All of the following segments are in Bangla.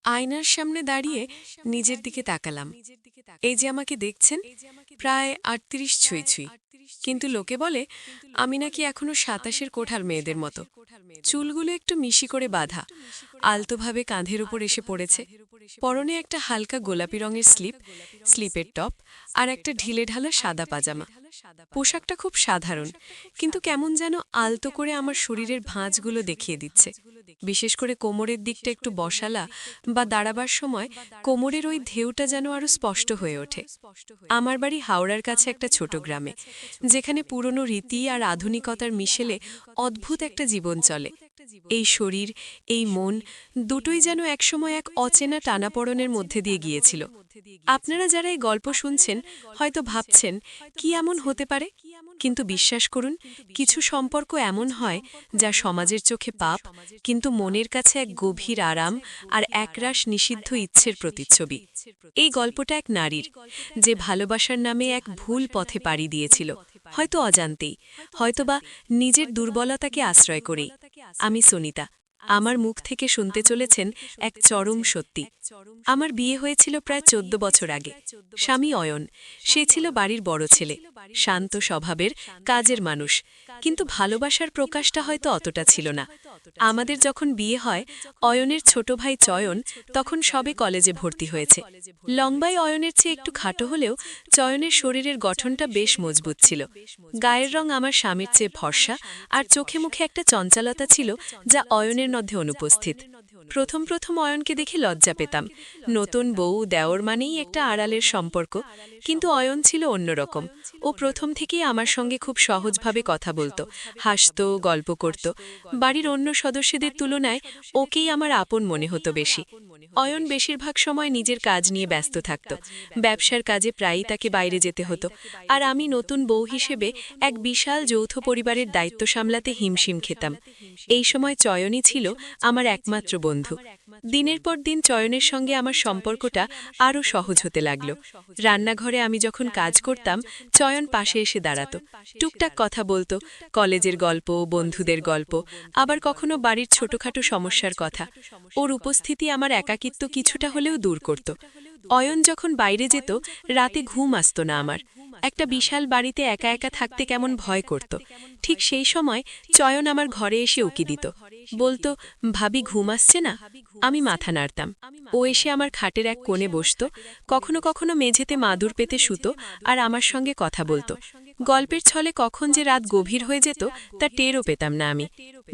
আয়নার সামনে দাঁড়িয়ে নিজের দিকে তাকালাম। এই যে আমাকে দেখছেন, প্রায় ৩৮ ছুঁই ছুঁই, কিন্তু লোকে বলে আমি নাকি এখনো ২৭-এর কোঠার মেয়েদের মতো। চুলগুলো একটু মিশি করে বাঁধা, আলতোভাবে কাঁধের উপর এসে পড়েছে। পরনে একটা হালকা গোলাপি রঙের স্লিপের টপ আর একটা ঢিলেঢালা সাদা পাজামা। পোশাকটা খুব সাধারণ, কিন্তু কেমন যেন আলতো করে আমার শরীরের ভাঁজগুলো দেখিয়ে দিচ্ছে। বিশেষ করে কোমরের দিকটা একটু বসালা বা দাঁড়াবার সময় কোমরের ওই ঢেউটা যেন আরো স্পষ্ট হয়ে ওঠে। আমার বাড়ি হাওড়ার কাছে একটা ছোট গ্রামে, যেখানে পুরনো রীতি আর আধুনিকতার মিশেলে অদ্ভুত একটা জীবন চলে। এই শরীর, এই মন দুটোই যেন একসময় এক অচেনা টানাপড়নের মধ্যে দিয়ে গিয়েছিল। আপনারা যারা এই গল্প শুনছেন হয়তো ভাবছেন কি এমন হতে পারে, কিন্তু বিশ্বাস করুন, কিছু সম্পর্ক এমন হয় যা সমাজের চোখে পাপ, কিন্তু মনের কাছে এক গভীর আরাম আর একরাশ নিষিদ্ধ ইচ্ছের প্রতিচ্ছবি। এই গল্পটা এক নারীর, যে ভালোবাসার নামে এক ভুল পথে পাড়ি দিয়েছিল, হয়তো অজান্তেই, হয়তোবা নিজের দুর্বলতাকে আশ্রয় করেই। আমি সুনিতা। আমার মুখ থেকে শুনতে চলেছেন এক চরম সত্যি। আমার বিয়ে হয়েছিল প্রায় ১৪ বছর আগে। স্বামী অয়ন, সে ছিল বাড়ির বড় ছেলে, শান্ত স্বভাবের, কাজের মানুষ, কিন্তু ভালোবাসার প্রকাশটা হয়তো অতটা ছিল না। আমাদের যখন বিয়ে হয়, অয়নের ছোট ভাই চয়ন তখন সবে কলেজে ভর্তি হয়েছে। লম্বায় অয়নের চেয়ে একটু খাটো হলেও চয়নের শরীরের গঠনটা বেশ মজবুত ছিল। গায়ের রং আমার স্বামীর চেয়ে ফর্সা, আর চোখে মুখে একটা চঞ্চলতা ছিল যা অয়নের মধ্যে অনুপস্থিত। প্রথম প্রথম অয়নকে দেখে লজ্জা পেতাম। নতুন বউ দেওর মানেই একটা আড়ালের সম্পর্ক, কিন্তু অয়ন ছিল অন্যরকম। ও প্রথম থেকেই আমার সঙ্গে খুব সহজভাবে কথা বলত, হাসত, গল্প করত। বাড়ির অন্য সদস্যদের তুলনায় ওকেই আমার আপন মনে হতো বেশি। অয়ন বেশিরভাগ সময় নিজের কাজ নিয়ে ব্যস্ত থাকত। ব্যবসার কাজে প্রায়ই তাকে বাইরে যেতে হতো, আর আমি নতুন বউ হিসেবে এক বিশাল যৌথ পরিবারের দায়িত্ব সামলাতে হিমশিম খেতাম। এই সময় চয়নই ছিল আমার একমাত্র বন্ধু। দিনের পর দিন চয়নের সঙ্গে আমার সম্পর্কটা আরও সহজ হতে লাগল। রান্নাঘরে আমি যখন কাজ করতাম, চয়ন পাশে এসে দাঁড়াত, টুকটাক কথা বলতো, কলেজের গল্প, বন্ধুদের গল্প, আবার কখনো বাড়ির ছোটখাটো সমস্যার কথা। ওর উপস্থিতি আমার একাকিত্ব কিছুটা হলেও দূর করত। অয়ন যখন বাইরে যেত, রাতে ঘুম আসত না আমার। একটা বিশাল বাড়িতে একা একা থাকতে কেমন ভয় করত। ঠিক সেই সময় চয়ন আমার ঘরে এসে উকি দিত, বলতো, ভাবি ঘুম আসছে না? আমি মাথা নাড়তাম। ও এসে আমার খাটের এক কোণে বসত, কখনো কখনো মেঝেতে মাদুর পেতে শুতো আর আমার সঙ্গে কথা বলতো। গল্পের ছলে কখন যে রাত গভীর হয়ে যেত তা টেরও পেতাম না আমি।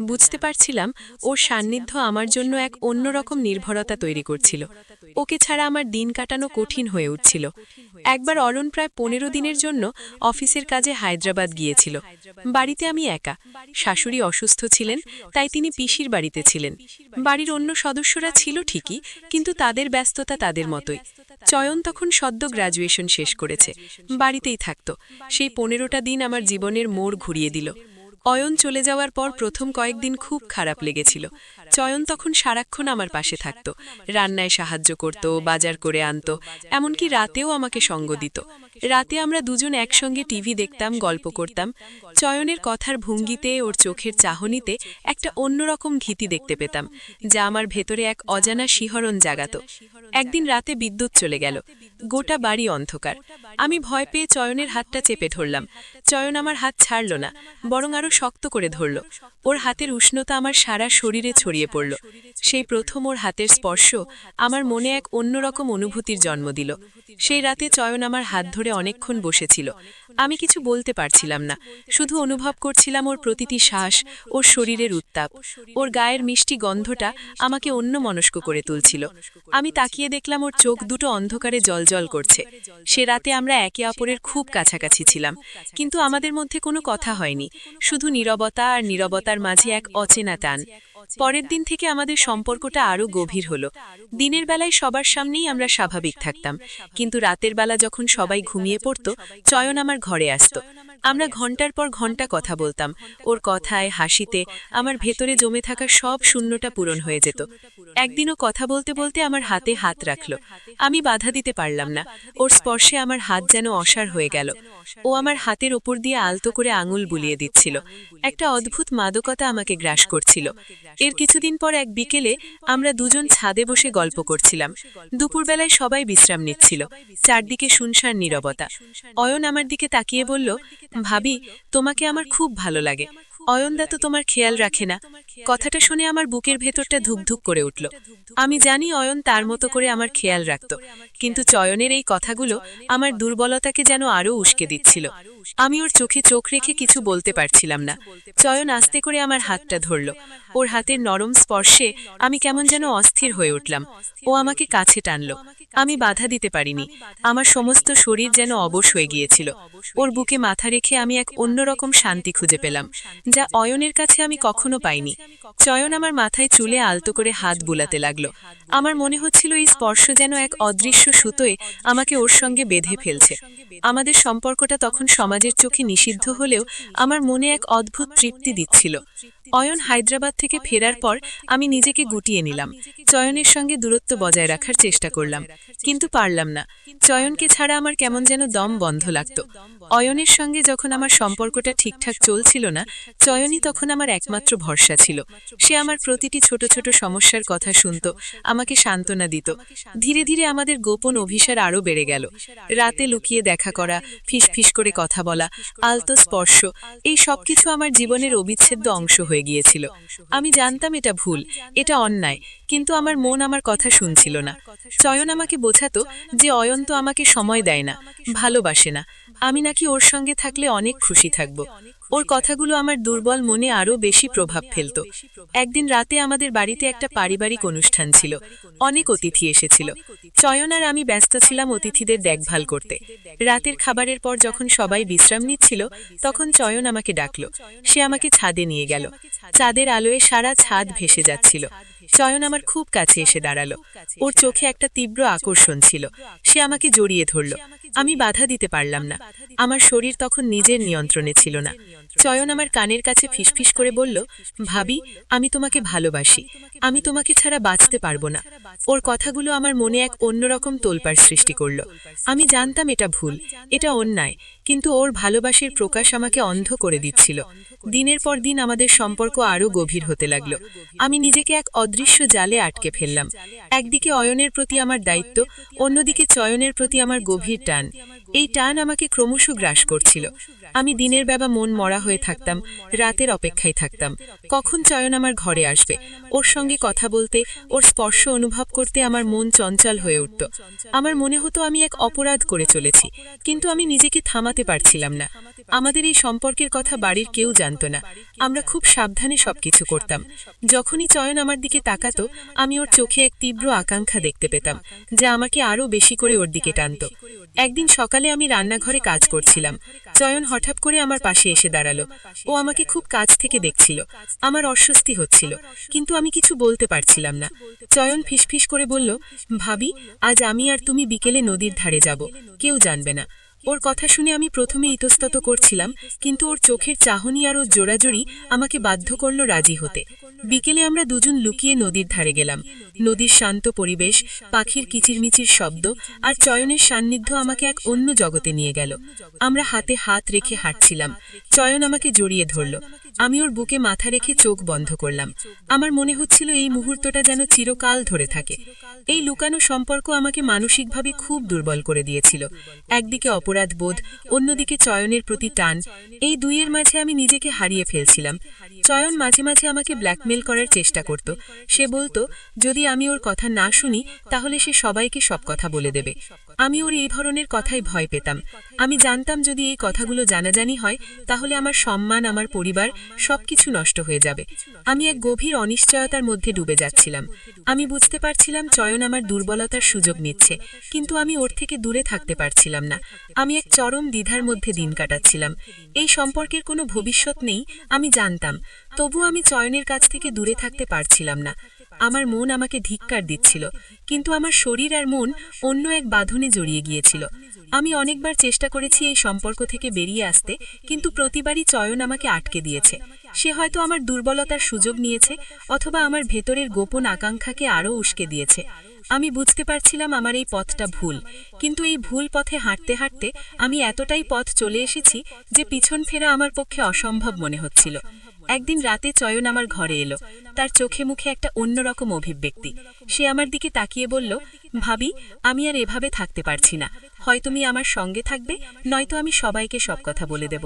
বুঝতে পারছিলাম ওর সান্নিধ্য আমার জন্য এক অন্যরকম নির্ভরতা তৈরি করছিল। ওকে ছাড়া আমার দিন কাটানো কঠিন হয়ে উঠছিল। একবার অরণ প্রায় ১৫ দিনের জন্য অফিসের কাজে হায়দ্রাবাদ গিয়েছিল। বাড়িতে আমি একা। শাশুড়ি অসুস্থ ছিলেন, তাই তিনি পিসির বাড়িতে ছিলেন। বাড়ির অন্য সদস্যরা ছিল ঠিকই, কিন্তু তাদের ব্যস্ততা তাদের মতোই। চয়ন তখন সদ্য গ্র্যাজুয়েশন শেষ করেছে, বাড়িতেই থাকত। সেই ১৫টা দিন আমার জীবনের মোড় ঘুরিয়ে দিল। অয়ন চলে যাওয়ার পর প্রথম কয়েকদিন খুব খারাপ লেগেছিল। চয়ন তখন সারাক্ষণ আমার পাশে থাকত, রান্নায় সাহায্য করত, বাজার করে আনত, এমনকি রাতেও আমাকে সঙ্গ দিত। রাতে আমরা দুজন একসঙ্গে টিভি দেখতাম, গল্প করতাম। চয়নের কথার ভঙ্গিতে, ওর চোখের চাহনিতে একটা অন্যরকম ভীতি দেখতে পেতাম, যা আমার ভেতরে এক অজানা শিহরণ জাগাত। একদিন রাতে বিদ্যুৎ চলে গেল, গোটা বাড়ি অন্ধকার। আমি ভয় পেয়ে চয়নের হাতটা চেপে ধরলাম। চয়ন আমার হাত ছাড়ল না, বরং আরো শক্ত করে ধরল। ওর হাতের উষ্ণতা আমার সারা শরীরে ছড়িয়ে পড়ল। সেই প্রথম ওর হাতের স্পর্শ আমার মনে এক অন্যরকম অনুভূতির জন্ম দিল। সেই রাতে চয়ন আমার হাত ধরে অনেকক্ষণ বসেছিল। আমি কিছু বলতে পারছিলাম না, শুধু অনুভব করছিলাম ওর প্রতিটি শ্বাস, ওর শরীরের উত্তাপ। ওর গায়ের মিষ্টি গন্ধটা আমাকে অন্যমনস্ক করে তুলছিল। আমি তাকিয়ে দেখলাম ওর চোখ দুটো অন্ধকারে জ্বলজ্বল করছে। সে রাতে আমরা একে অপরের খুব কাছাকাছি ছিলাম, কিন্তু আমাদের মধ্যে কোনো কথা হয়নি, শুধু নীরবতা, আর নীরবতার মাঝে এক অচেনা টান। পরের দিন থেকে আমাদের সম্পর্কটা আরও গভীর হলো। দিনের বেলায় সবার সামনেই আমরা স্বাভাবিক থাকতাম, কিন্তু রাতের বেলা যখন সবাই ঘুমিয়ে পড়ত, চয়ন আমার ঘরে আসত। আমরা ঘন্টার পর ঘন্টা কথা বলতাম। ওর কথায়, হাসিতে আমার ভেতরে জমে থাকা সব শূন্যটা পূরণ হয়ে যেত। একদিনও কথা বলতে বলতে আমার হাতে হাত রাখল। আমি বাধা দিতে পারলাম না। ওর স্পর্শে আমার হাত যেন অসাড় হয়ে গেল। ও আমার হাতের ওপর দিয়ে আলতো করে আঙুল বুলিয়ে দিচ্ছিল। একটা অদ্ভুত মাদকতা আমাকে গ্রাস করছিল। এর কিছুদিন পর এক বিকেলে আমরা দুজন ছাদে বসে গল্প করছিলাম। দুপুরবেলায় সবাই বিশ্রাম নিচ্ছিল, চারদিকে শুনশান নীরবতা। অয়ন আমার দিকে তাকিয়ে বলল, ভাবি, তোমাকে আমার খুব ভালো লাগে। অয়নদা তো তোমার খেয়াল রাখে না। কথাটা শুনে আমার বুকের ভেতরটা ধুকধুক করে উঠল। আমি জানি অয়ন তার মতো করে আমার খেয়াল রাখত, কিন্তু চয়নের এই কথাগুলো আমার দুর্বলতাকে যেন আরও উস্কে দিচ্ছিল। আমি ওর চোখে চোখ রেখে কিছু বলতে পারছিলাম না। চয়ন আস্তে করে আমার হাতটা ধরল। ওর হাতের নরম স্পর্শে আমি কেমন যেন অস্থির হয়ে উঠলাম। ও আমাকে কাছে টানল। আমি বাধা দিতে পারিনি। আমার সমস্ত শরীর যেন অবশ হয়ে গিয়েছিল। ওর বুকে মাথা রেখে আমি এক অন্যরকম শান্তি খুঁজে পেলাম, যা অয়নের কাছে আমি কখনো পাইনি। চয়ন আমার মাথায় চুলে আলতো করে হাত বুলাতে লাগলো। আমার মনে হচ্ছিল এই স্পর্শ যেন এক অদৃশ্য সুতোয় আমাকে ওর সঙ্গে বেঁধে ফেলছে। আমাদের সম্পর্কটা তখন সমাজের চোখে নিষিদ্ধ হলেও আমার মনে এক অদ্ভুত তৃপ্তি দিচ্ছিল। অয়ন হায়দ্রাবাদ থেকে ফেরার পর আমি নিজেকে গুটিয়ে নিলাম। চয়নের সঙ্গে দূরত্ব বজায় রাখার চেষ্টা করলাম, কিন্তু পারলাম না। চয়নকে ছাড়া আমার কেমন যেন দম বন্ধ লাগত। অয়নের সঙ্গে যখন আমার সম্পর্কটা ঠিকঠাক চলছিল না, চয়নই তখন আমার একমাত্র ভরসা ছিল। সে আমার প্রতিটি ছোট ছোট সমস্যার কথা শুনত, আমাকে সান্ত্বনা দিত। ধীরে ধীরে আমাদের গোপন অভিসার আরও বেড়ে গেল। রাতে লুকিয়ে দেখা করা, ফিসফিস করে কথা বলা, আলতো স্পর্শ, এই সবকিছু আমার জীবনের অবিচ্ছেদ্য অংশ হয়ে গিয়েছিল। আমি জানতাম এটা ভুল, এটা অন্যায়, কিন্তু আমার মন আমার কথা শুনছিল না। চয়ন আমাকে বোঝাতো যে অয়ন তো আমাকে সময় দেয় না, ভালোবাসে না। আমি নাকি ওর সঙ্গে থাকলে অনেক খুশি থাকব। ওর কথাগুলো আমার দুর্বল মনে আরও বেশি প্রভাব ফেলত। একদিন রাতে আমাদের বাড়িতে একটা পারিবারিক অনুষ্ঠান ছিল। অনেক অতিথি এসেছিল। চয়ন আর আমি ব্যস্ত ছিলাম অতিথিদের দেখভাল করতে। রাতের খাবারের পর যখন সবাই বিশ্রাম নিচ্ছিল, তখন চয়ন আমাকে ডাকল। সে আমাকে ছাদে নিয়ে গেল। চাঁদের আলোয় সারা ছাদ ভেসে যাচ্ছিল। চয়ন আমার খুব কাছে এসে দাঁড়ালো। ওর চোখে একটা তীব্র আকর্ষণ ছিল। সে আমাকে জড়িয়ে ধরল। আমি বাধা দিতে পারলাম না। আমার শরীর তখন নিজের নিয়ন্ত্রণে ছিল না। চয়ন আমার কানের কাছে ফিসফিস করে বলল, ভাবি, আমি তোমাকে ভালোবাসি। আমি তোমাকে ছাড়া বাঁচতে পারবো না। ওর কথাগুলো আমার মনে এক অন্যরকম তোলপাড় সৃষ্টি করল। আমি জানতাম এটা ভুল, এটা অন্যায়, কিন্তু ওর ভালোবাসার প্রকাশ আমাকে অন্ধ করে দিচ্ছিল। দিনের পর দিন আমাদের সম্পর্ক আরও গভীর হতে লাগলো। আমি নিজেকে এক অদৃশ্য জালে আটকে ফেললাম। একদিকে অয়নের প্রতি আমার দায়িত্ব, অন্যদিকে চয়নের প্রতি আমার গভীর টান। এই টান আমাকে ক্রমশ গ্রাস করছিল। আমি দিনের বেলা মন মরা হয়ে থাকতাম, রাতের অপেক্ষায় থাকতাম কখন চয়ন আমার ঘরে আসবে। ওর সঙ্গে কথা বলতে, ওর স্পর্শ অনুভব করতে আমার মন চঞ্চল হয়ে উঠত। আমার মনে হতো আমি এক অপরাধ করে চলেছি, কিন্তু আমি নিজেকে থামাতে পারছিলাম না। আমাদের এই সম্পর্কের কথা বাড়ির কেউ জানত না। আমরা খুব সাবধানে সবকিছু করতাম। যখনই চয়ন আমার দিকে তাকাতো, আমি ওর চোখে এক তীব্র আকাঙ্ক্ষা দেখতে পেতাম, যা আমাকে আরও বেশি করে ওর দিকে টানত। একদিন সকালে আমি রান্নাঘরে কাজ করছিলাম। চয়ন হঠাৎ করে আমার পাশে এসে দাঁড়ালো। ও আমাকে খুব কাছ থেকে দেখছিল। আমার অস্বস্তি হচ্ছিল, কিন্তু আমি কিছু বলতে পারছিলাম না। চয়ন ফিসফিস করে বলল, ভাবি, আজ আমি আর তুমি বিকেলে নদীর ধারে যাব, কেউ জানবে না। ওর কথা শুনে আমি প্রথমে ইতস্তত করছিলাম, কিন্তু ওর চোখের চাহনি আর ওর জোড়াজোড়ি আমাকে বাধ্য করল রাজি হতে। বিকেলে আমরা দুজন লুকিয়ে নদীর ধারে গেলাম। নদীর শান্ত পরিবেশ, পাখির কিচিরমিচির শব্দ আর চয়নের সান্নিধ্য আমাকে এক অন্য জগতে নিয়ে গেল। আমরা হাতে হাত রেখে হাঁটছিলাম। চয়ন আমাকে জড়িয়ে ধরল। আমি ওর বুকে মাথা রেখে চোখ বন্ধ করলাম। আমার মনে হচ্ছিল এই মুহূর্তটা যেন চিরকাল ধরে থাকে। এই লুকানো সম্পর্ক আমাকে মানসিকভাবে খুব দুর্বল করে দিয়েছিল। একদিকে অপরাধ বোধ, অন্যদিকে চয়নের প্রতি টান, এই দুইয়ের মাঝে আমি নিজেকে হারিয়ে ফেলছিলাম। চয়ন মাঝে মাঝে আমাকে ব্ল্যাকমেল করার চেষ্টা করত। সে বলতো, যদি আমি ওর কথা না শুনি, তাহলে সে সবাইকে সব কথা বলে দেবে। আমি ওর এই ধরনের কথায় ভয় পেতাম। আমি জানতাম যদি এই কথাগুলো জানাজানি হয়, তাহলে আমার সম্মান, আমার পরিবার, সবকিছু নষ্ট হয়ে যাবে। আমি এক গভীর অনিশ্চয়তার মধ্যে ডুবে যাচ্ছিলাম। আমি বুঝতে পারছিলাম চয়ন আমার দুর্বলতার সুযোগ নিচ্ছে, কিন্তু আমি ওর থেকে দূরে থাকতে পারছিলাম না। আমি এক চরম দ্বিধার মধ্যে দিন কাটাচ্ছিলাম। এই সম্পর্কের কোনো ভবিষ্যৎ নেই, আমি জানতাম। তবু আমি চয়নের কাছ থেকে দূরে থাকতে পারছিলাম না। আমার মন আমাকে ধিক্কার দিচ্ছিল, কিন্তু আমার শরীর আর মন অন্য এক বাঁধনে জড়িয়ে গিয়েছিল। আমি অনেকবার চেষ্টা করেছি এই সম্পর্ক থেকে বেরিয়ে আসতে, কিন্তু প্রতিবারই চয়ন আমাকে আটকে দিয়েছে। সে হয়তো আমার দুর্বলতার সুযোগ নিয়েছে, অথবা আমার ভেতরের গোপন আকাঙ্ক্ষাকে আরও উস্কে দিয়েছে। আমি বুঝতে পারছিলাম আমার এই পথটা ভুল, কিন্তু এই ভুল পথে হাঁটতে হাঁটতে আমি এতটাই পথ চলে এসেছি যে পিছন ফেরা আমার পক্ষে অসম্ভব মনে হচ্ছিল। একদিন রাতে চয়ন আমার ঘরে এলো। তার চোখে মুখে একটা অন্যরকম অভিব্যক্তি। সে আমার দিকে তাকিয়ে বলল, ভাবি, আমি আর এভাবে থাকতে পারছি না। হয় তুমি আমার সঙ্গে থাকবে, নয়তো আমি সবাইকে সব কথা বলে দেব।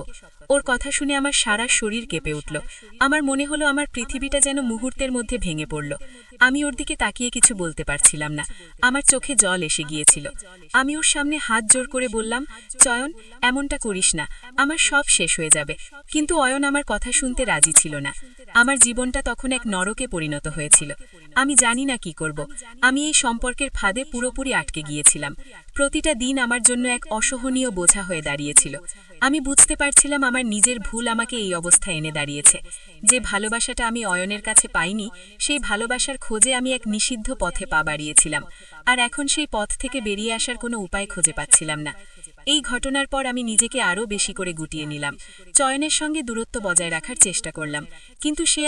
ওর কথা শুনে আমার সারা শরীর কেঁপে উঠল। আমার মনে হলো আমার পৃথিবীটা যেন মুহূর্তের মধ্যে ভেঙে পড়ল। আমি ওর দিকে তাকিয়ে কিছু বলতে পারছিলাম না। আমার চোখে জল এসে গিয়েছিল। আমি ওর সামনে হাত জোর করে বললাম, চয়ন, এমনটা করিস না, আমার সব শেষ হয়ে যাবে। কিন্তু অয়ন আমার কথা শুনতে রাজি ছিল না। আমার জীবনটা তখন এক নরকে পরিণত হয়েছিল। আমি জানি না কি করব। আমি এই সম্পর্কের ফাঁদে পুরোপুরি আটকে গিয়েছিলাম। প্রতিটা দিন আমার জন্য এক অসহনীয় বোঝা হয়ে দাঁড়িয়েছিল। আমি বুঝতে পারছিলাম আমার নিজের ভুল আমাকে এই অবস্থায় এনে দাঁড়িয়েছে। যে ভালোবাসাটা আমি অয়নের কাছে পাইনি, সেই ভালোবাসার খোঁজে আমি এক নিষিদ্ধ পথে পা বাড়িয়েছিলাম। আর এখন সেই পথ থেকে বেরিয়ে আসার কোনো উপায় খুঁজে পাচ্ছিলাম না। এই ঘটনার পর আমি নিজেকে আরও বেশি করে গুটিয়ে নিলাম। চয়নের সঙ্গে দূরত্ব বজায় রাখার চেষ্টা করলাম, কিন্তু সে